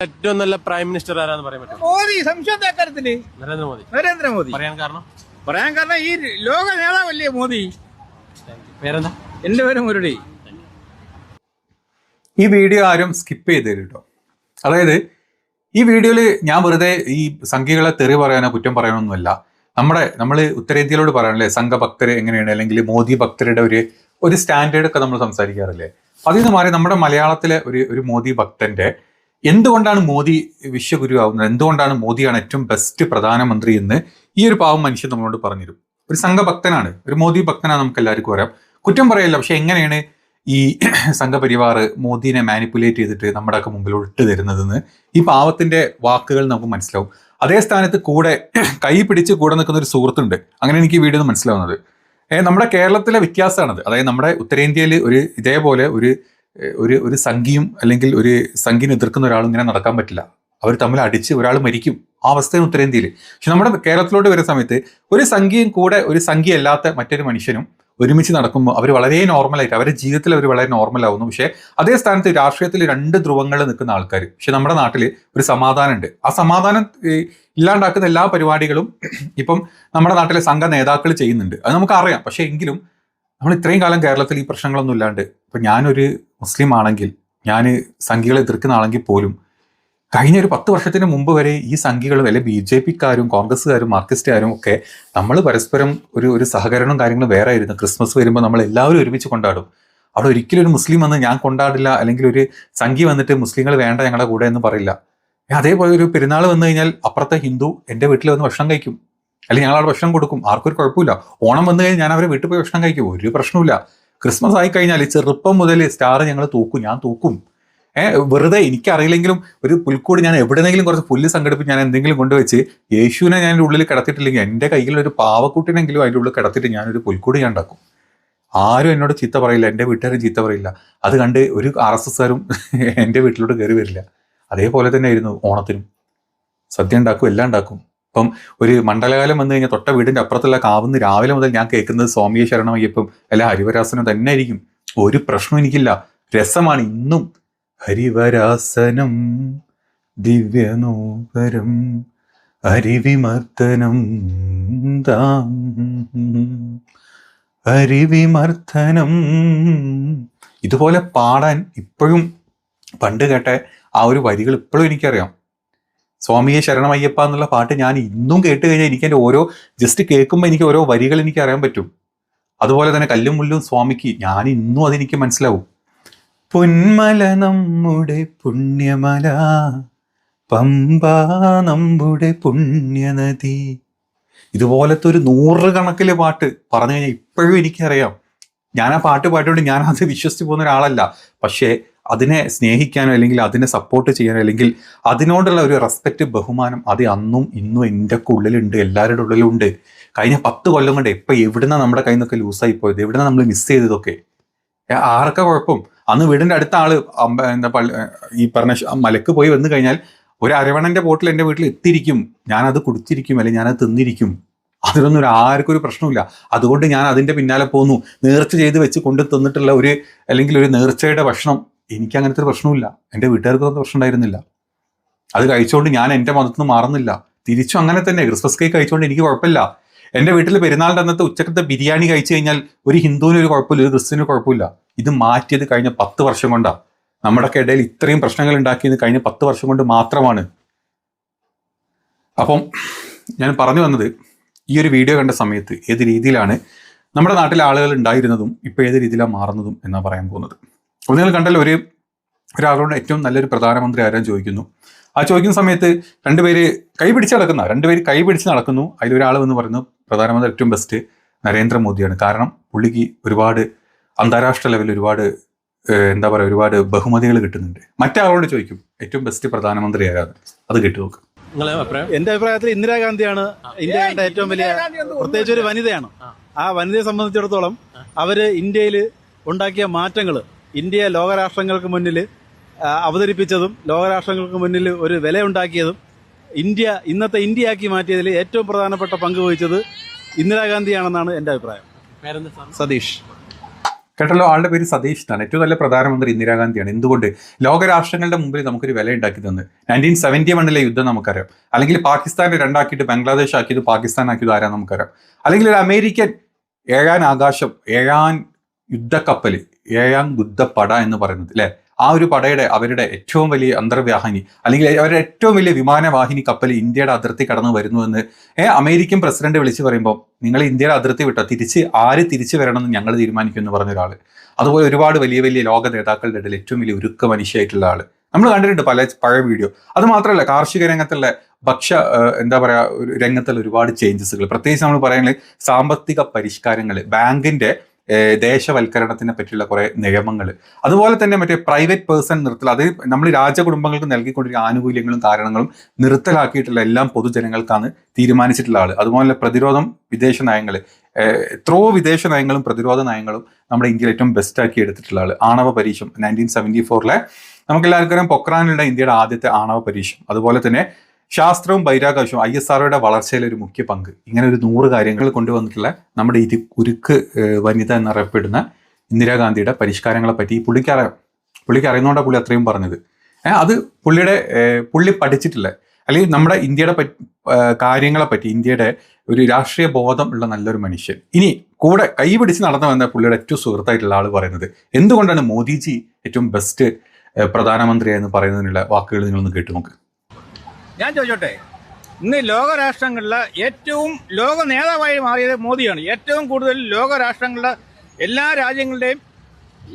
ഏറ്റവും നല്ല prime minister ആരാന്ന് പറയാൻ പറ്റും? മോദി. സംശയം കാര്യത്തില് നരേന്ദ്രമോദി പറയാൻ കാരണം ഈ ലോക നേതാവല്ലേ മോദി. പേരെന്താ? എന്റെ പേര് മുരളി. ഈ വീഡിയോ ആരും സ്കിപ്പ് ചെയ്ത് കേട്ടോ. അതായത് ഈ വീഡിയോയിൽ ഞാൻ വെറുതെ ഈ സംഖ്യകളെ തെറി പറയാനോ കുറ്റം പറയാനൊന്നുമല്ല. നമ്മൾ ഉത്തരേന്ത്യയിലോട് പറയാനല്ലേ സംഘഭക്തർ എങ്ങനെയാണ്, അല്ലെങ്കിൽ മോദി ഭക്തരുടെ ഒരു സ്റ്റാൻഡേർഡ് ഒക്കെ നമ്മൾ സംസാരിക്കാറില്ലേ. അതിൽ നിന്ന് മാറി നമ്മുടെ മലയാളത്തിലെ ഒരു മോദി ഭക്തന്റെ എന്തുകൊണ്ടാണ് മോദി വിശ്വഗുരു ആവുന്നത്, എന്തുകൊണ്ടാണ് മോദിയാണ് ഏറ്റവും ബെസ്റ്റ് പ്രധാനമന്ത്രി എന്ന് ഈ ഒരു പാവം മനുഷ്യൻ നമ്മളോട് പറഞ്ഞുതരും. ഒരു സംഘഭക്തനാണ്, ഒരു മോദി ഭക്തനാണ്, നമുക്ക് എല്ലാവർക്കും അറിയാം. കുറ്റം പറയില്ല. പക്ഷെ എങ്ങനെയാണ് ഈ സംഘപരിവാർ മോദിനെ മാനിപ്പുലേറ്റ് ചെയ്തിട്ട് നമ്മുടെയൊക്കെ മുമ്പിലോട്ട് ഇട്ട് തരുന്നതെന്ന് ഈ പാവത്തിന്റെ വാക്കുകൾ നമുക്ക് മനസ്സിലാവും. അതേ സ്ഥാനത്ത് കൂടെ കൈ പിടിച്ച് കൂടെ നിൽക്കുന്ന ഒരു സുഹൃത്തുണ്ട്. അങ്ങനെ എനിക്ക് ഈ വീഡിയോ മനസ്സിലാവുന്നത് നമ്മുടെ കേരളത്തിലെ വ്യത്യാസമാണത്. അതായത് നമ്മുടെ ഉത്തരേന്ത്യയിൽ ഇതേപോലെ ഒരു സംഘിയും അല്ലെങ്കിൽ ഒരു സംഘിനെ എതിർക്കുന്ന ഒരാളും ഇങ്ങനെ നടക്കാൻ പറ്റില്ല. അവർ തമ്മിൽ അടിച്ച് ഒരാൾ മരിക്കും. ആ അവസ്ഥയാണ് ഉത്തരേന്ത്യയിൽ. പക്ഷെ നമ്മുടെ കേരളത്തിലോട്ട് വരുന്ന സമയത്ത് ഒരു സംഘിയും കൂടെ ഒരു സംഘിയല്ലാത്ത മറ്റൊരു മനുഷ്യനും ഒരുമിച്ച് നടക്കുമ്പോൾ അവർ വളരെ നോർമലായിട്ട് അവരുടെ ജീവിതത്തിൽ അവർ വളരെ നോർമലാവുന്നു. പക്ഷേ അതേ സ്ഥാനത്ത് രാഷ്ട്രീയത്തിൽ രണ്ട് ധ്രുവങ്ങൾ നിൽക്കുന്ന ആൾക്കാർ. പക്ഷെ നമ്മുടെ നാട്ടിൽ ഒരു സമാധാനമുണ്ട്. ആ സമാധാനം ഇല്ലാണ്ടാക്കുന്ന എല്ലാ പരിപാടികളും ഇപ്പം നമ്മുടെ നാട്ടിലെ സംഘ നേതാക്കൾ ചെയ്യുന്നുണ്ട്. അത് നമുക്കറിയാം. പക്ഷെ എങ്കിലും നമ്മൾ ഇത്രയും കാലം കേരളത്തിൽ ഈ പ്രശ്നങ്ങളൊന്നും ഇല്ലാണ്ട്, ഇപ്പം ഞാനൊരു മുസ്ലിം ആണെങ്കിൽ, ഞാൻ സംഘികളെ എതിർക്കുന്ന ആണെങ്കിൽ പോലും കഴിഞ്ഞ ഒരു 10 വർഷത്തിന് മുമ്പ് വരെ ഈ സംഘികളും അല്ലെങ്കിൽ BJP-ക്കാരും കോൺഗ്രസ്സുകാരും മാർക്സിസ്റ്റുകാരും ഒക്കെ നമ്മൾ പരസ്പരം ഒരു സഹകരണവും കാര്യങ്ങളും വേറെ ആയിരുന്നു. ക്രിസ്മസ് വരുമ്പോൾ നമ്മൾ എല്ലാവരും ഒരുമിച്ച് കൊണ്ടാടും. അവിടെ ഒരിക്കലും ഒരു മുസ്ലിം വന്ന് ഞാൻ കൊണ്ടാടില്ല, അല്ലെങ്കിൽ ഒരു സംഘി വന്നിട്ട് മുസ്ലിങ്ങൾ വേണ്ട ഞങ്ങളുടെ കൂടെ എന്ന് പറയില്ല. അതേപോലെ ഒരു പെരുന്നാൾ വന്നു കഴിഞ്ഞാൽ അപ്പുറത്തെ ഹിന്ദു എൻ്റെ വീട്ടിൽ വന്ന് ഭക്ഷണം കഴിക്കും, അല്ലെങ്കിൽ ഞങ്ങൾ അവിടെ ഭക്ഷണം കൊടുക്കും. ആർക്കും ഒരു കുഴപ്പമില്ല. ഓണം വന്നു കഴിഞ്ഞാൽ ഞാൻ അവരെ വീട്ടിൽ പോയി ഭക്ഷണം കഴിക്കും, ഒരു പ്രശ്നമില്ല. ക്രിസ്മസ് ആയി കഴിഞ്ഞാൽ ചെറുപ്പം മുതൽ സ്റ്റാർ ഞങ്ങൾ തൂക്കും, ഞാൻ തൂക്കും. വെറുതെ എനിക്കറിയില്ലെങ്കിലും ഒരു പുൽക്കൂട് ഞാൻ എവിടെയെങ്കിലും കുറച്ച് പുല്ല് സംഘടിപ്പിച്ച് ഞാൻ എന്തെങ്കിലും കൊണ്ടുവച്ച് യേശുവിനെ ഞാൻ ഉള്ളിൽ കിടത്തിയിട്ടില്ലെങ്കിൽ എൻ്റെ കയ്യിലൊരു പാവക്കുട്ടിനെങ്കിലും അതിൻ്റെ ഉള്ളിൽ കിടത്തിയിട്ട് ഞാനൊരു പുൽക്കൂട് ഞാൻ ഉണ്ടാക്കും. ആരും എന്നോട് ചീത്ത പറയില്ല, എൻ്റെ വീട്ടുകാരും ചീത്ത പറയില്ല. അത് കണ്ട് ഒരു RSSകാരും എൻ്റെ വീട്ടിലോട്ട് കയറി വരില്ല. അതേപോലെ തന്നെ ആയിരുന്നു ഓണത്തിനും. സദ്യ ഉണ്ടാക്കും, എല്ലാം ഉണ്ടാക്കും. ഇപ്പം ഒരു മണ്ഡലകാലം വന്നു കഴിഞ്ഞാൽ തൊട്ട വീടിൻ്റെ അപ്പുറത്തുള്ള കാവുന്ന് രാവിലെ മുതൽ ഞാൻ കേൾക്കുന്നത് സ്വാമിയെ ശരണമയ്യപ്പം അല്ല ഹരിവരാസനം തന്നെ ആയിരിക്കും. ഒരു പ്രശ്നം എനിക്കില്ല. രസമാണ് ഇന്നും. ഹരിവരാസനം ദിവ്യനൂപരം ഹരിവിമർദ്ദനം ഹരിവിമർദ്ദനം. ഇതുപോലെ പാടാൻ ഇപ്പോഴും പണ്ട് കേട്ട ആ ഒരു വരികൾ ഇപ്പോഴും എനിക്കറിയാം. സ്വാമിയെ ശരണമയ്യപ്പ എന്നുള്ള പാട്ട് ഞാൻ ഇന്നും കേട്ട് കഴിഞ്ഞാൽ എനിക്ക് എൻ്റെ ഓരോ ജസ്റ്റ് കേൾക്കുമ്പോൾ എനിക്ക് ഓരോ വരികൾ എനിക്ക് അറിയാൻ പറ്റും. അതുപോലെ തന്നെ കല്ലും മുല്ലും സ്വാമിക്ക് ഞാൻ ഇന്നും അതെനിക്ക് മനസ്സിലാവും. പൊന്മല നമ്മുടെ പുണ്യമല, പമ്പ നമ്മുടെ പുണ്യനദി. ഇതുപോലത്തെ ഒരു 100 കണക്കിലെ പാട്ട് പറഞ്ഞു കഴിഞ്ഞാൽ ഇപ്പോഴും എനിക്കറിയാം. ഞാൻ ആ പാട്ട് പാട്ടുകൊണ്ട് ഞാൻ അത് വിശ്വസിച്ച് പോകുന്ന ഒരാളല്ല. പക്ഷേ അതിനെ സ്നേഹിക്കാനോ അല്ലെങ്കിൽ അതിനെ സപ്പോർട്ട് ചെയ്യാനോ അല്ലെങ്കിൽ അതിനോടുള്ള ഒരു റെസ്പെക്റ്റ്, ബഹുമാനം അത് അന്നും ഇന്നും എൻ്റെ ഉള്ളിലുണ്ട്, എല്ലാവരുടെ ഉള്ളിലുണ്ട്. കഴിഞ്ഞ 10 കൊല്ലം കൊണ്ട് എവിടുന്ന നമ്മുടെ കയ്യിൽ നിന്നൊക്കെ ലൂസായി പോയത്, എവിടുന്ന നമ്മൾ മിസ് ചെയ്തതൊക്കെ. ആർക്കാ കുഴപ്പം? അന്ന് വീടിൻ്റെ അടുത്ത ആള് ഈ പറഞ്ഞ മലക്ക് പോയി വന്നു കഴിഞ്ഞാൽ ഒരു അരവണന്റെ ബോട്ടിൽ എൻ്റെ വീട്ടിൽ എത്തിയിരിക്കും. ഞാനത് കുടിച്ചിരിക്കും, അല്ലെങ്കിൽ ഞാനത് തിന്നിരിക്കും. അതിലൊന്നും ആർക്കും ഒരു പ്രശ്നമില്ല. അതുകൊണ്ട് ഞാൻ അതിൻ്റെ പിന്നാലെ പോന്നു. നേർച്ച ചെയ്ത് വെച്ച് കൊണ്ട് തന്നിട്ടുള്ള അല്ലെങ്കിൽ ഒരു നേർച്ചയുടെ ഭക്ഷണം എനിക്ക് അങ്ങനത്തെ ഒരു പ്രശ്നമില്ല. എൻ്റെ വീട്ടുകാർക്കൊന്നും പ്രശ്നം ഉണ്ടായിരുന്നില്ല. അത് കഴിച്ചുകൊണ്ട് ഞാൻ എൻ്റെ മതത്തിൽ നിന്ന് മാറുന്നില്ല. തിരിച്ചും അങ്ങനെ തന്നെ. ക്രിസ്മസ് കേക്ക് കഴിച്ചുകൊണ്ട് എനിക്ക് കുഴപ്പമില്ല. എൻ്റെ വീട്ടിൽ പെരുന്നാളിൻ്റെ അന്നത്തെ ഉച്ചക്കത്തെ ബിരിയാണി കഴിച്ചു കഴിഞ്ഞാൽ ഒരു ഹിന്ദുവിന് ഒരു കുഴപ്പമില്ല, ഒരു ക്രിസ്ത്യന് കുഴപ്പമില്ല. ഇത് മാറ്റിയത് കഴിഞ്ഞ 10 വർഷം കൊണ്ടാണ്. നമ്മുടെയൊക്കെ ഇടയിൽ ഇത്രയും പ്രശ്നങ്ങൾ ഉണ്ടാക്കിയത് കഴിഞ്ഞ 10 വർഷം കൊണ്ട് മാത്രമാണ്. അപ്പം ഞാൻ പറഞ്ഞു വന്നത്, ഈ ഒരു വീഡിയോ കണ്ട സമയത്ത് ഏത് രീതിയിലാണ് നമ്മുടെ നാട്ടിലെ ആളുകൾ ഉണ്ടായിരുന്നതും ഇപ്പോൾ ഏത് രീതിയിലാണ് മാറുന്നതും എന്നാണ് പറയാൻ പോകുന്നത്. അപ്പോൾ നിങ്ങൾ കണ്ടല്ലോ, ഒരാളോട് ഏറ്റവും നല്ലൊരു പ്രധാനമന്ത്രി ആരാന്ന് ചോദിക്കുന്നു. ആ ചോദിക്കുന്ന സമയത്ത് രണ്ടുപേര് കൈ പിടിച്ച് നടക്കുന്നു. അതിലൊരാൾ വന്ന് പറയുന്നു പ്രധാനമന്ത്രി ഏറ്റവും ബെസ്റ്റ് നരേന്ദ്രമോദിയാണ്. കാരണം പുള്ളിക്ക് ഒരുപാട് അന്താരാഷ്ട്ര ലെവലിൽ ഒരുപാട് ബഹുമതികൾ കിട്ടുന്നുണ്ട്. മറ്റേ ചോദിക്കും ഏറ്റവും ബെസ്റ്റ് പ്രധാനമന്ത്രി ആരാണ്, അത് കേട്ടു നോക്ക്. എന്റെ അഭിപ്രായത്തിൽ ഇന്ദിരാഗാന്ധിയാണ് ഇന്ത്യയുടെ ഏറ്റവും വലിയ, പ്രത്യേകിച്ച് ഒരു വനിതയാണ്. ആ വനിതയെ സംബന്ധിച്ചിടത്തോളം അവര് ഇന്ത്യയിൽ ഉണ്ടാക്കിയ മാറ്റങ്ങൾ, ഇന്ത്യ ലോകരാഷ്ട്രങ്ങൾക്ക് മുന്നിൽ അവതരിപ്പിച്ചതും ലോകരാഷ്ട്രങ്ങൾക്ക് മുന്നിൽ ഒരു വിലയുണ്ടാക്കിയതും ഇന്നത്തെ ഇന്ത്യയാക്കി മാറ്റിയതിൽ ഏറ്റവും പ്രധാനപ്പെട്ട പങ്ക് വഹിച്ചത് ഇന്ദിരാഗാന്ധിയാണെന്നാണ് എൻ്റെ അഭിപ്രായം. പേരെന്താ? സതീഷ്. കേട്ടല്ലോ, ആളുടെ പേര് സതീഷ് എന്നാണ്. ഏറ്റവും നല്ല പ്രധാനമന്ത്രി ഇന്ദിരാഗാന്ധിയാണ്. എന്തുകൊണ്ട്? ലോകരാഷ്ട്രങ്ങളുടെ മുമ്പിൽ നമുക്കൊരു വില ഉണ്ടാക്കി തന്നു. 1971 യുദ്ധം നമുക്കറിയാം. അല്ലെങ്കിൽ പാകിസ്ഥാനെ രണ്ടാക്കിയിട്ട് ബംഗ്ലാദേശ് ആക്കിയത് പാകിസ്ഥാൻ ആക്കിയത് ആരാ നമുക്കറിയാം. അല്ലെങ്കിൽ ഒരു അമേരിക്കൻ ഏഴാൻ ആകാശം, ഏഴാൻ യുദ്ധക്കപ്പൽ, ഏഴാം യുദ്ധപ്പട എന്ന് പറയുന്നത് അല്ലെ, ആ ഒരു പടയുടെ അവരുടെ ഏറ്റവും വലിയ അന്തർവാഹിനി അല്ലെങ്കിൽ അവരുടെ ഏറ്റവും വലിയ വിമാനവാഹിനി കപ്പൽ ഇന്ത്യയുടെ അതിർത്തി കടന്നു വരുന്നു എന്ന് അമേരിക്കൻ പ്രസിഡന്റ് വിളിച്ച് പറയുമ്പോൾ നിങ്ങൾ ഇന്ത്യയുടെ അതിർത്തി വിട്ടോ, ആര് തിരിച്ചു വരണമെന്ന് ഞങ്ങൾ തീരുമാനിക്കും എന്ന് പറഞ്ഞ ഒരാൾ. അതുപോലെ ഒരുപാട് വലിയ വലിയ ലോക നേതാക്കളുടെ ഇടയിൽ ഏറ്റവും വലിയ ഉരുക്ക മനുഷ്യയായിട്ടുള്ള ആള് നമ്മൾ കണ്ടിട്ടുണ്ട് പഴയ വീഡിയോ. അത് മാത്രമല്ല, കാർഷിക രംഗത്തുള്ള എന്താ പറയാ രംഗത്തുള്ള ഒരുപാട് ചേഞ്ചസുകൾ, പ്രത്യേകിച്ച് നമ്മൾ പറയുന്നത് സാമ്പത്തിക പരിഷ്കാരങ്ങൾ, ബാങ്കിന്റെ ദേശവൽക്കരണത്തിനെ പറ്റിയുള്ള കുറെ നിയമങ്ങൾ, അതുപോലെ തന്നെ മറ്റേ പ്രൈവറ്റ് പേഴ്സൺ നിർത്തൽ, അത് നമ്മൾ രാജകുടുംബങ്ങൾക്ക് നൽകിക്കൊണ്ടിരിക്കുന്ന ആനുകൂല്യങ്ങളും കാരണങ്ങളും നിർത്തലാക്കിയിട്ടുള്ള എല്ലാം പൊതുജനങ്ങൾക്കാണ് തീരുമാനിച്ചിട്ടുള്ള ആള്. അതുപോലെ പ്രതിരോധം, വിദേശ നയങ്ങൾ, എത്രയോ വിദേശ നയങ്ങളും പ്രതിരോധ നയങ്ങളും നമ്മുടെ ഇന്ത്യയിൽ ഏറ്റവും ബെസ്റ്റ് ആക്കി എടുത്തിട്ടുള്ള ആള്. ആണവ പരീക്ഷണം 1974 നമുക്കെല്ലാവർക്കും പൊക്രാനിലുള്ള ഇന്ത്യയുടെ ആദ്യത്തെ ആണവ പരീക്ഷണം, അതുപോലെ തന്നെ ശാസ്ത്രവും ബഹിരാകാശവും ISROയുടെ വളർച്ചയിൽ ഒരു മുഖ്യ പങ്ക്, ഇങ്ങനെ ഒരു 100 കാര്യങ്ങൾ കൊണ്ടുവന്നിട്ടുള്ള നമ്മുടെ ഉരുക്ക് വനിത എന്നറിയപ്പെടുന്ന ഇന്ദിരാഗാന്ധിയുടെ പരിഷ്കാരങ്ങളെ പറ്റി പുള്ളിക്ക് അറിയുന്നതുകൊണ്ടാണ് പുള്ളി അത്രയും പറഞ്ഞത്. അത് പുള്ളി പഠിച്ചിട്ടില്ല, അല്ലെങ്കിൽ നമ്മുടെ ഇന്ത്യയുടെ കാര്യങ്ങളെ പറ്റി, ഇന്ത്യയുടെ ഒരു രാഷ്ട്രീയ ബോധം ഉള്ള നല്ലൊരു മനുഷ്യൻ. ഇനി കൂടെ കൈപിടിച്ച് നടന്നു വന്ന പുള്ളിയുടെ ഏറ്റവും സുഹൃത്തായിട്ടുള്ള ആൾ പറയുന്നത് എന്തുകൊണ്ടാണ് മോദിജി ഏറ്റവും ബെസ്റ്റ് പ്രധാനമന്ത്രി എന്ന് പറയുന്നതിനുള്ള വാക്കുകൾ നിങ്ങളൊന്ന് കേട്ടു നോക്ക്. ഞാൻ ചോദിച്ചോട്ടെ, ഇന്ന് ലോകരാഷ്ട്രങ്ങളിലെ ഏറ്റവും ലോക നേതാവായി മാറിയത് മോദിയാണ്. ഏറ്റവും കൂടുതൽ ലോകരാഷ്ട്രങ്ങളുടെ എല്ലാ രാജ്യങ്ങളുടെയും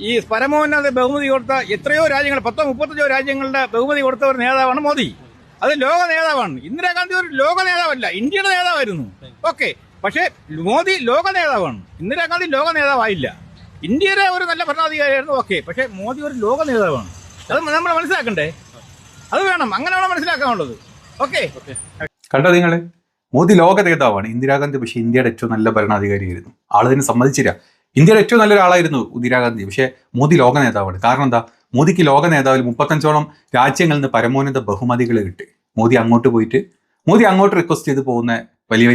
ഈ പരമോന്നത ബഹുമതി കൊടുത്ത എത്രയോ രാജ്യങ്ങൾ, 10-35 രാജ്യങ്ങളുടെ ബഹുമതി കൊടുത്ത ഒരു നേതാവാണ് മോദി. അത് ലോക നേതാവാണ്. ഇന്ദിരാഗാന്ധി ഒരു ലോക നേതാവല്ല, ഇന്ത്യയുടെ നേതാവായിരുന്നു. ഓക്കെ, പക്ഷേ മോദി ലോക നേതാവാണ്. ഇന്ദിരാഗാന്ധി ലോക നേതാവായില്ല. ഇന്ത്യയുടെ ഒരു നല്ല ഭരണാധികാരിയായിരുന്നു. ഓക്കെ, പക്ഷേ മോദി ഒരു ലോക നേതാവാണ്. അത് നമ്മൾ മനസ്സിലാക്കണ്ടേ? അത് വേണം, അങ്ങനെയാണ് മനസ്സിലാക്കാനുള്ളത്. ഓക്കെ, കണ്ടോ നിങ്ങള്, മോദി ലോക നേതാവാണ്. ഇന്ദിരാഗാന്ധി പക്ഷേ ഇന്ത്യയുടെ ഏറ്റവും നല്ല ഭരണാധികാരിയായിരുന്നു. ആളതിനെ സമ്മതിച്ചില്ല. ഇന്ത്യയുടെ ഏറ്റവും നല്ലൊരാളായിരുന്നു ഇന്ദിരാഗാന്ധി, പക്ഷേ മോദി ലോക നേതാവാണ്. കാരണം എന്താ? മോദിക്ക് ലോക നേതാവിൽ 35ഓളം രാജ്യങ്ങളിൽ നിന്ന് പരമോന്നത ബഹുമതികൾ കിട്ടി. മോദി അങ്ങോട്ട് റിക്വസ്റ്റ് ചെയ്ത് പോകുന്ന വലിയ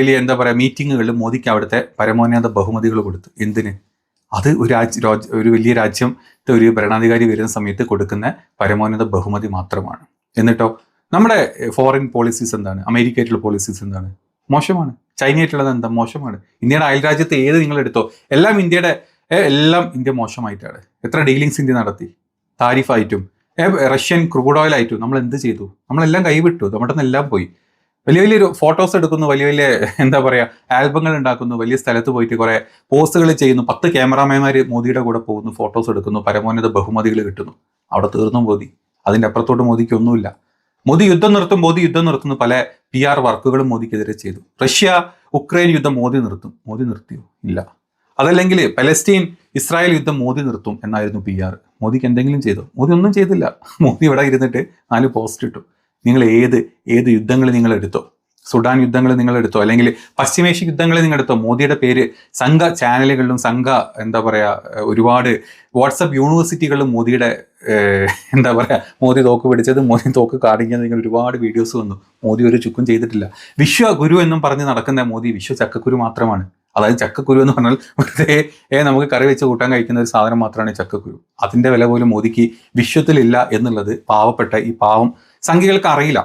വലിയ എന്താ പറയുക മീറ്റിങ്ങുകളിൽ മോദിക്ക് അവിടുത്തെ പരമോന്നത ബഹുമതികൾ കൊടുത്തു. എന്തിന്? അത് ഒരു വലിയ രാജ്യത്തെ ഒരു ഭരണാധികാരി വരുന്ന സമയത്ത് കൊടുക്കുന്ന പരമോന്നത ബഹുമതി മാത്രമാണ്. എന്നിട്ടോ നമ്മുടെ ഫോറിൻ പോളിസീസ് എന്താണ്? അമേരിക്കയായിട്ടുള്ള പോളിസീസ് എന്താണ്? മോശമാണ്. ചൈനയായിട്ടുള്ളത് എന്താ? മോശമാണ്. ഇന്ത്യയുടെ അയൽരാജ്യത്തെ ഏത് നിങ്ങൾ എടുത്തോ, എല്ലാം ഇന്ത്യ മോശമായിട്ടാണ്. എത്ര ഡീലിങ്സ് ഇന്ത്യ നടത്തി? താരിഫായിട്ടും റഷ്യൻ ക്രൂഡ് ഓയിൽ ആയിട്ടും നമ്മൾ എന്ത് ചെയ്തു? നമ്മളെല്ലാം കൈവിട്ടു. നമ്മുടെ നിന്നെല്ലാം പോയി. വലിയ ഫോട്ടോസ് എടുക്കുന്നു, വലിയ എന്താ പറയുക ആൽബങ്ങൾ ഉണ്ടാക്കുന്നു, വലിയ സ്ഥലത്ത് പോയിട്ട് കുറെ പോസ്റ്റുകൾ ചെയ്യുന്നു, 10 ക്യാമറാമാൻമാർ മോദിയുടെ കൂടെ പോകുന്നു, ഫോട്ടോസ് എടുക്കുന്നു, പരമോന്നത ബഹുമതികൾ കിട്ടുന്നു. അവിടെ തീർന്നു മോദി. അതിൻ്റെ അപ്പുറത്തോട്ട് മോദിക്ക് ഒന്നുമില്ല. മോദി യുദ്ധം നിർത്തുന്നു. പല PR വർക്കുകളും മോദിക്കെതിരെ ചെയ്തു. റഷ്യ ഉക്രൈൻ യുദ്ധം മോദി നിർത്തിയോ? ഇല്ല. അതല്ലെങ്കിൽ പലസ്തീൻ ഇസ്രായേൽ യുദ്ധം മോദി നിർത്തും എന്നായിരുന്നു PR. മോദിക്ക് എന്തെങ്കിലും ചെയ്തോ? മോദി ഒന്നും ചെയ്തില്ല. മോദി ഇവിടെ ഇരുന്നിട്ട് 4 പോസ്റ്റ് ഇട്ടു. നിങ്ങൾ ഏത് യുദ്ധങ്ങൾ നിങ്ങൾ എടുത്തോ, സുഡാൻ യുദ്ധങ്ങൾ നിങ്ങൾ എടുത്തോ, അല്ലെങ്കിൽ പശ്ചിമേഷ്യ യുദ്ധങ്ങൾ നിങ്ങൾ എടുത്തോ, മോദിയുടെ പേര് സംഘ ചാനലുകളിലും എന്താ പറയുക ഒരുപാട് വാട്സപ്പ് യൂണിവേഴ്സിറ്റികളിലും മോദിയുടെ എന്താ പറയുക മോദി തോക്ക് പിടിച്ചത്, മോദി തോക്ക് കാണിക്കുന്നത് നിങ്ങൾ ഒരുപാട് വീഡിയോസ് വന്നു. മോദി ഒരു ചുക്കും ചെയ്തിട്ടില്ല. വിശ്വഗുരു എന്നും പറഞ്ഞ് നടക്കുന്ന മോദി വിശ്വ ചക്കക്കുരു മാത്രമാണ്. അതായത് ചക്കക്കുരു എന്ന് പറഞ്ഞാൽ വെറുതെ നമുക്ക് കറി വെച്ച് കൂട്ടാൻ കഴിക്കുന്ന ഒരു സാധനം മാത്രമാണ് ചക്കക്കുരു. അതിൻ്റെ വില പോലും മോദിക്ക് വിശ്വത്തിലില്ല എന്നുള്ളത് പാവപ്പെട്ട ഈ പാവം സംഖ്യകൾക്ക് അറിയില്ല.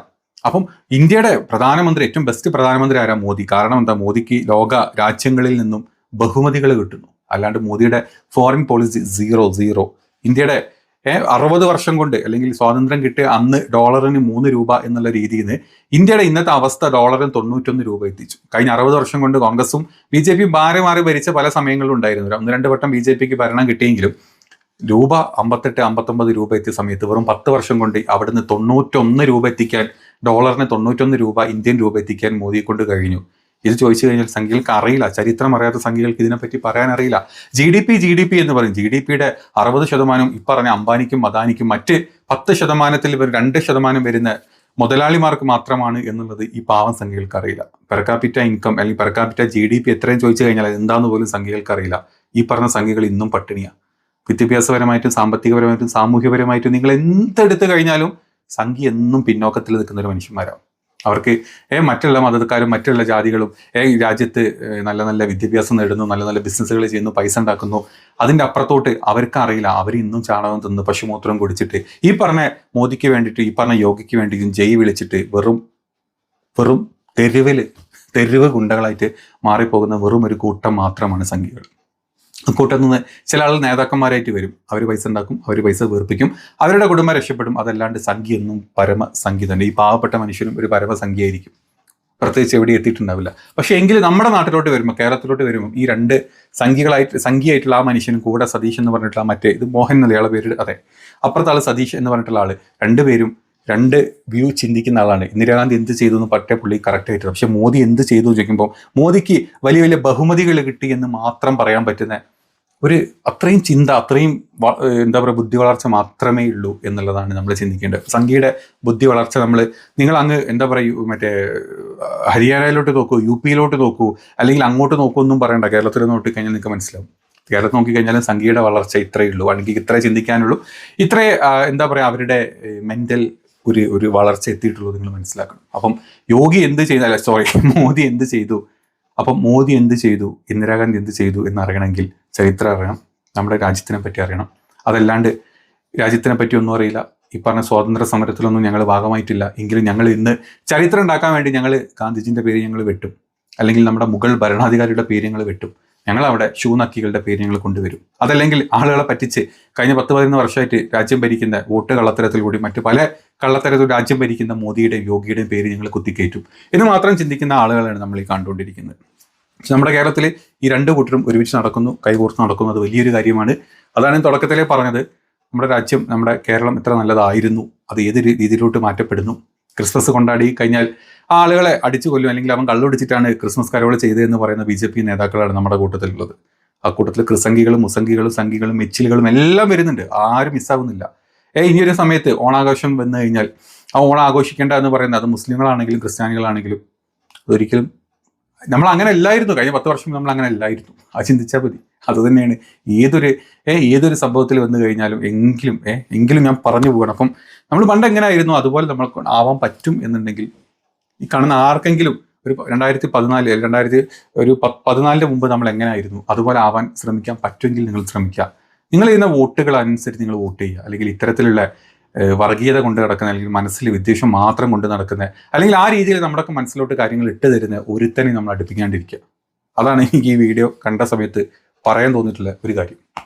അപ്പം ഇന്ത്യയുടെ പ്രധാനമന്ത്രി, ഏറ്റവും ബെസ്റ്റ് പ്രധാനമന്ത്രി ആരാ? മോദി. കാരണം എന്താ? മോദിക്ക് ലോക രാജ്യങ്ങളിൽ നിന്നും ബഹുമതികൾ കിട്ടുന്നു. അല്ലാണ്ട് മോദിയുടെ ഫോറിൻ പോളിസി സീറോ. ഇന്ത്യയുടെ 60 വർഷം കൊണ്ട്, അല്ലെങ്കിൽ സ്വാതന്ത്ര്യം കിട്ടിയ അന്ന് ഡോളറിന് 3 രൂപ എന്നുള്ള രീതിയിൽ നിന്ന് ഇന്ത്യയുടെ ഇന്നത്തെ അവസ്ഥ ഡോളറിന് 91 രൂപ എത്തിച്ചു. കഴിഞ്ഞ 60 വർഷം കൊണ്ട് കോൺഗ്രസും BJPയും മാറി ഭരിച്ച പല സമയങ്ങളിലും ഉണ്ടായിരുന്നു. 1-2 വട്ടം BJPക്ക് ഭരണം കിട്ടിയെങ്കിലും രൂപ 58-59 രൂപ എത്തിയ സമയത്ത് വെറും 10 വർഷം കൊണ്ട് അവിടുന്ന് 91 രൂപ എത്തിക്കാൻ, ഡോളറിന് 91 രൂപ ഇന്ത്യൻ രൂപ എത്തിക്കാൻ മോദിയെ കൊണ്ട് കഴിഞ്ഞു. ഇത് ചോദിച്ചു കഴിഞ്ഞാൽ സംഖ്യകൾക്ക് അറിയില്ല. ചരിത്രം അറിയാത്ത സംഖ്യകൾക്ക് ഇതിനെപ്പറ്റി പറയാൻ അറിയില്ല. GDP എന്ന് പറയും. GDPയുടെ 60% ഇപ്പറഞ്ഞ അംബാനിക്കും അദാനിക്കും, മറ്റ് 10% 2% വരുന്ന മുതലാളിമാർക്ക് മാത്രമാണ് എന്നുള്ളത് ഈ പാവം സംഖ്യകൾക്ക് അറിയില്ല. പെർ ക്യാപിറ്റ ഇൻകം അല്ലെങ്കിൽ പെർ ക്യാപിറ്റ GDP എത്രയും ചോദിച്ചു കഴിഞ്ഞാൽ എന്താന്ന് പോലും സംഖ്യകൾക്ക് അറിയില്ല. ഈ പറഞ്ഞ സംഖ്യകൾ ഇന്നും പട്ടിണിയാണ്. വിദ്യാഭ്യാസപരമായിട്ടും സാമ്പത്തികപരമായിട്ടും സാമൂഹ്യപരമായിട്ടും നിങ്ങൾ എന്തെടുത്തു കഴിഞ്ഞാലും സംഖ്യ എന്നും പിന്നോക്കത്തിൽ നിൽക്കുന്ന ഒരു മനുഷ്യന്മാരാണ്. അവർക്ക് മറ്റുള്ള മതക്കാരും മറ്റുള്ള ജാതികളും ഈ രാജ്യത്ത് നല്ല നല്ല വിദ്യാഭ്യാസം നേടുന്നു, നല്ല നല്ല ബിസിനസ്സുകൾ ചെയ്യുന്നു, പൈസ ഉണ്ടാക്കുന്നു. അതിൻ്റെ അപ്പുറത്തോട്ട് അവർക്ക് അറിയില്ല. അവർ ഇന്നും ചാണകം തിന്ന് പശുമൂത്രം കുടിച്ചിട്ട് ഈ പറഞ്ഞ മോദിക്ക് വേണ്ടിയിട്ട്, ഈ പറഞ്ഞ യോഗിക്ക് വേണ്ടിയിട്ടും ജയ് വിളിച്ചിട്ട് വെറും തെരുവ് ഗുണ്ടകളായിട്ട് മാറിപ്പോകുന്ന വെറും ഒരു കൂട്ടം മാത്രമാണ് സംഘികൾ. കൂട്ടത്തിൽ നിന്ന് ചില ആളുകൾ നേതാക്കന്മാരായിട്ട് വരും. അവർ പൈസ ഉണ്ടാക്കും, അവർ പൈസ വീർപ്പിക്കും, അവരുടെ കുടുംബം രക്ഷപ്പെടും. അതല്ലാണ്ട് സംഖ്യ എന്നും പരമസംഖ്യ തന്നെ. ഈ പാവപ്പെട്ട മനുഷ്യനും ഒരു പരമസംഖ്യയായിരിക്കും, പ്രത്യേകിച്ച് എവിടെ എത്തിയിട്ടുണ്ടാവില്ല. പക്ഷേ എങ്കിലും നമ്മുടെ നാട്ടിലോട്ട് വരുമ്പോൾ, കേരളത്തിലോട്ട് വരുമ്പോൾ ഈ രണ്ട് സംഖ്യയായിട്ടുള്ള ആ മനുഷ്യനും കൂടെ സതീഷ് എന്ന് പറഞ്ഞിട്ടുള്ള മറ്റേ ഇത് മോഹൻ എന്നയാളെ പേര്, അതെ അപ്പുറത്തെ ആൾ സതീഷ് എന്ന് പറഞ്ഞിട്ടുള്ള ആള്, രണ്ടുപേരും രണ്ട് വ്യൂ ചിന്തിക്കുന്ന ആളാണ്. ഇന്ദിരാഗാന്ധി എന്ത് ചെയ്തു എന്ന് പറ്റേ പുള്ളി കറക്റ്റായിട്ട്. പക്ഷെ മോദി എന്ത് ചെയ്തു ചോദിക്കുമ്പോൾ മോദിക്ക് വലിയ വലിയ ബഹുമതികൾ കിട്ടി എന്ന് മാത്രം പറയാൻ പറ്റുന്ന ഒരു അത്രയും ചിന്ത, അത്രയും എന്താ പറയുക ബുദ്ധി വളർച്ച മാത്രമേ ഉള്ളൂ എന്നുള്ളതാണ് നമ്മൾ ചിന്തിക്കേണ്ടത്. സംഘിയുടെ ബുദ്ധി വളർച്ച നിങ്ങൾ അങ്ങ് എന്താ പറയുക മറ്റേ ഹരിയാനയിലോട്ട് നോക്കൂ, യു പിയിലോട്ട് നോക്കൂ, അല്ലെങ്കിൽ അങ്ങോട്ട് നോക്കൂ ഒന്നും പറയണ്ട. കേരളത്തിൽ നോക്കിക്കഴിഞ്ഞാൽ നിങ്ങൾക്ക് മനസ്സിലാവും. കേരളത്തിൽ നോക്കിക്കഴിഞ്ഞാലും സംഘിയുടെ വളർച്ച ഇത്രയേ ഉള്ളൂ. അല്ലെങ്കിൽ ഇത്രേ ചിന്തിക്കാനുള്ളൂ, ഇത്രേ എന്താ പറയുക അവരുടെ മെൻ്റൽ ഒരു വളർച്ച എത്തിയിട്ടുള്ളൂ നിങ്ങൾ മനസ്സിലാക്കണം. അപ്പം യോഗി എന്ത് ചെയ്തു, അല്ല സോറി മോദി എന്ത് ചെയ്തു, അപ്പം മോദി എന്ത് ചെയ്തു, ഇന്ദിരാഗാന്ധി എന്ത് ചെയ്തു എന്നറിയണമെങ്കിൽ ചരിത്രം അറിയണം, നമ്മുടെ രാജ്യത്തിനെ പറ്റി അറിയണം. അതല്ലാണ്ട് രാജ്യത്തിനെ പറ്റി ഒന്നും അറിയില്ല, ഈ പറഞ്ഞ സ്വാതന്ത്ര്യ സമരത്തിലൊന്നും ഞങ്ങൾ ഭാഗമായിട്ടില്ല എങ്കിലും ഞങ്ങൾ ഇന്ന് ചരിത്രം ഉണ്ടാക്കാൻ വേണ്ടി ഞങ്ങൾ ഗാന്ധിജിൻ്റെ പേര് ഞങ്ങൾ വെട്ടും, അല്ലെങ്കിൽ നമ്മുടെ മുഗൾ ഭരണാധികാരിയുടെ പേര് ഞങ്ങൾ വെട്ടും, ഞങ്ങളവിടെ ഷൂ നക്കികളുടെ പേര് ഞങ്ങൾ കൊണ്ടുവരും. അതല്ലെങ്കിൽ ആളുകളെ പറ്റിച്ച് കഴിഞ്ഞ 10-11 വർഷമായിട്ട് രാജ്യം ഭരിക്കുന്ന വോട്ട് കള്ളത്തരത്തിൽ കൂടി മറ്റു പല കള്ളത്തരത്തിൽ രാജ്യം ഭരിക്കുന്ന മോദിയുടെയും യോഗിയുടെയും പേര് ഞങ്ങൾ കുത്തിക്കയറ്റും എന്ന് മാത്രം ചിന്തിക്കുന്ന ആളുകളാണ് നമ്മൾ ഈ കണ്ടുകൊണ്ടിരിക്കുന്നത്. പക്ഷെ നമ്മുടെ കേരളത്തിൽ ഈ രണ്ട് കൂട്ടരും ഒരുമിച്ച് നടക്കുന്നു, കൈകോർത്ത് നടക്കുന്നു. അത് വലിയൊരു കാര്യമാണ്. അതാണ് ഞാൻ തുടക്കത്തിലേ പറഞ്ഞത്, നമ്മുടെ രാജ്യം, നമ്മുടെ കേരളം ഇത്ര നല്ലതായിരുന്നു, അത് ഏത് രീതിയിലോട്ട് മാറ്റപ്പെടുന്നു. ക്രിസ്മസ് കൊണ്ടാടി കഴിഞ്ഞാൽ ആളുകളെ അടിച്ചു കൊല്ലും, അല്ലെങ്കിൽ അവൻ കള്ളുപിടിച്ചിട്ടാണ് ക്രിസ്മസ് കരോൾ ചെയ്തതെന്ന് പറയുന്ന BJP നേതാക്കളാണ് നമ്മുടെ കൂട്ടത്തിലുള്ളത്. ആ കൂട്ടത്തിൽ ക്രിസംഗികളും മുസംഗികളും സംഘികളും മെച്ചിലുകളും എല്ലാം വരുന്നുണ്ട്, ആരും മിസ്സാകുന്നില്ല. ഇനിയൊരു സമയത്ത് ഓണാഘോഷം വന്നു കഴിഞ്ഞാൽ ആ ഓണം ആഘോഷിക്കേണ്ട എന്ന് പറയുന്നത് അത് മുസ്ലിങ്ങളാണെങ്കിലും ക്രിസ്ത്യാനികളാണെങ്കിലും അതൊരിക്കലും നമ്മൾ അങ്ങനെ അല്ലായിരുന്നു. കഴിഞ്ഞ 10 വർഷം നമ്മൾ അങ്ങനെ അല്ലായിരുന്നു. അത് ചിന്തിച്ചാൽ മതി. അതുതന്നെയാണ് ഏതൊരു സംഭവത്തിൽ വന്നു കഴിഞ്ഞാലും എങ്കിലും ഞാൻ പറഞ്ഞു പോകണം. അപ്പം നമ്മൾ പണ്ട് എങ്ങനെയായിരുന്നു അതുപോലെ നമ്മൾക്ക് ആവാൻ പറ്റും എന്നുണ്ടെങ്കിൽ ഈ കാണുന്ന ആർക്കെങ്കിലും ഒരു 2014 മുമ്പ് നമ്മൾ എങ്ങനെയായിരുന്നു അതുപോലെ ആവാൻ ശ്രമിക്കാൻ പറ്റുമെങ്കിൽ നിങ്ങൾ ശ്രമിക്കുക. നിങ്ങൾ ചെയ്യുന്ന വോട്ടുകൾ അനുസരിച്ച് നിങ്ങൾ വോട്ട് ചെയ്യുക. അല്ലെങ്കിൽ ഇത്തരത്തിലുള്ള വർഗീയത കൊണ്ട് നടക്കുന്ന, അല്ലെങ്കിൽ മനസ്സിൽ വിദ്വേഷം മാത്രം കൊണ്ട് നടക്കുന്ന, അല്ലെങ്കിൽ ആ രീതിയിൽ നമ്മുടെ മനസ്സിലോട്ട് കാര്യങ്ങൾ ഇട്ട് തരുന്ന ഒരുത്തനെ നമ്മൾ അടുപ്പിക്കാണ്ടിരിക്കുക. അതാണ് എനിക്ക് ഈ വീഡിയോ കണ്ട സമയത്ത് പറയാൻ തോന്നിയിട്ടുള്ള ഒരു കാര്യം.